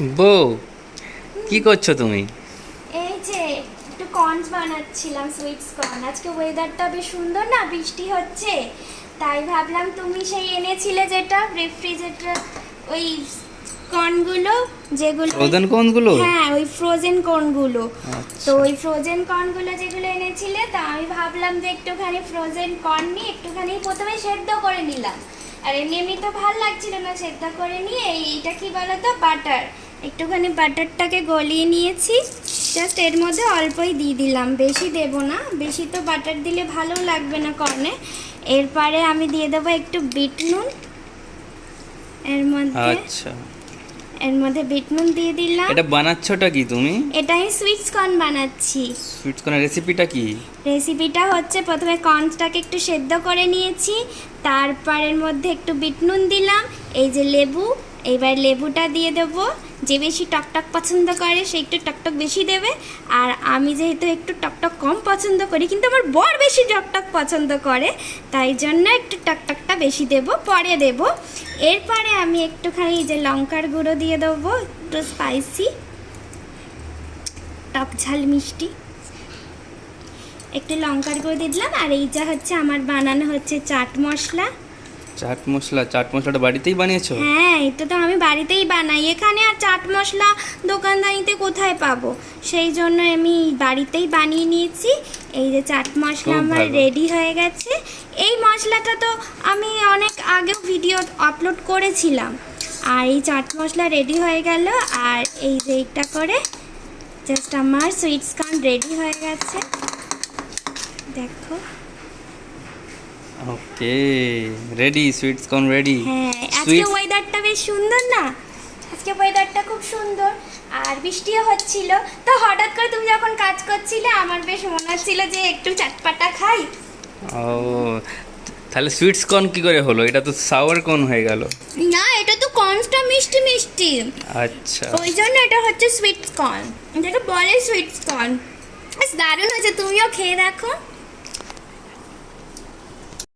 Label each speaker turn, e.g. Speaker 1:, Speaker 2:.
Speaker 1: বউ, কি করছো তুমি?
Speaker 2: এই যে একটু কর্নস বানাচ্ছিলাম, সুইটস কর্ন। আজকে ওয়েদারটা বেশ সুন্দর না, বৃষ্টি হচ্ছে, তাই ভাবলাম তুমি সেই এনেছিলে যেটা রেফ্রিজারেটর, ওই কর্নগুলো যেগুলো
Speaker 1: ফ্রোজেন কর্নগুলো?
Speaker 2: হ্যাঁ, ওই ফ্রোজেন কর্নগুলো।
Speaker 1: আচ্ছা।
Speaker 2: তো ওই ফ্রোজেন কর্নগুলো যেগুলো এনেছিলে, তা আমি ভাবলাম যে একটুখানি ফ্রোজেন কর্ন নিয়ে একটুখানি প্রথমে সেদ্ধ করে নিলাম। আর এমনি এমনি তো ভালো লাগছিল না, সেদ্ধ করে নিয়ে এইটা কি বলো তো, বাটার, একটুখানি বাটারটাকে গলিয়ে নিয়েছি। জাস্ট এর মধ্যে অল্পই দিয়ে দিলাম, বেশি দেব না, বেশি তো বাটার দিলে ভালো লাগবে না কর্নে। এরপরে আমি দিয়ে দেবো একটু বিট নুন এর মধ্যে।
Speaker 1: আচ্ছা,
Speaker 2: এর মধ্যে বিট নুন দিয়ে দিলাম।
Speaker 1: এটা বানাচ্ছোটা কি তুমি?
Speaker 2: এটা আমি সুইটস কর্ন বানাচ্ছি।
Speaker 1: সুইটস কর্নের রেসিপিটা কি?
Speaker 2: রেসিপিটা হচ্ছে, প্রথমে কর্নসটাকে একটু সেদ্ধ করে নিয়েছি, তারপর এর মধ্যে একটু বিট নুন দিলাম, এই যে লেবু, এইবার লেবুটা দিয়ে দেবো। যে বেশি টকটক পছন্দ করে সে একটু টকটক বেশি দেবে, আর আমি যেহেতু একটু টকটক কম পছন্দ করি, কিন্তু আমার বর বেশি টকটক পছন্দ করে, তাই জন্য একটু টকটকটা বেশি দেব, পরে দেব। এরপরে আমি একটুখানি যে লঙ্কার গুঁড়ো দিয়ে দেবো, একটু স্পাইসি, টক ঝাল মিষ্টি, একটু লঙ্কার গুঁড়ো দিয়ে দিলাম। আর এইটা হচ্ছে আমার বানানো হচ্ছে চাট মশলা।
Speaker 1: চাট মশলা? চাট মশলাটা বাড়িতেই বানিয়েছো?
Speaker 2: হ্যাঁ, এটা তো আমি বাড়িতেই বানাই। এখানে আর চাট মশলা দোকানদারিতে কোথায় পাবো, সেই জন্য আমি বাড়িতেই বানিয়ে নিয়েছি। এই যে চাট মশলা আমার রেডি হয়ে গেছে। এই মশলাটা তো আমি অনেক আগেও ভিডিও আপলোড করেছিলাম। আর এই চাট মশলা রেডি হয়ে গেল, আর এই যে এইটা করে জাস্ট আমার সুইটস কর্ন রেডি হয়ে গেছে, দেখো।
Speaker 1: ওকে, রেডি, সুইটস কর্ন রেডি।
Speaker 2: হ্যাঁ, আজকে ওয়েদারটা বেশ সুন্দর না, আজকে ওয়েদারটা খুব সুন্দর, আর বৃষ্টিও হচ্ছিল। তো হঠাৎ করে তুমি যখন কাজ করছিলে, আমার বেশ মনে হচ্ছিল যে একটু চাটপাটা খাই।
Speaker 1: ও, তাহলে সুইটস কর্ন কি করে হলো? এটা তো সাওয়ার কর্ন হয়ে গেল।
Speaker 2: না, এটা তো কর্নসটা মিষ্টি মিষ্টি,
Speaker 1: আচ্ছা,
Speaker 2: ওই জন্য এটা হচ্ছে সুইটস কর্ন, যেটা বলে সুইটস কর্ন। বেশ দারুণ হয়েছে, তুমিও খেয়ে দেখো।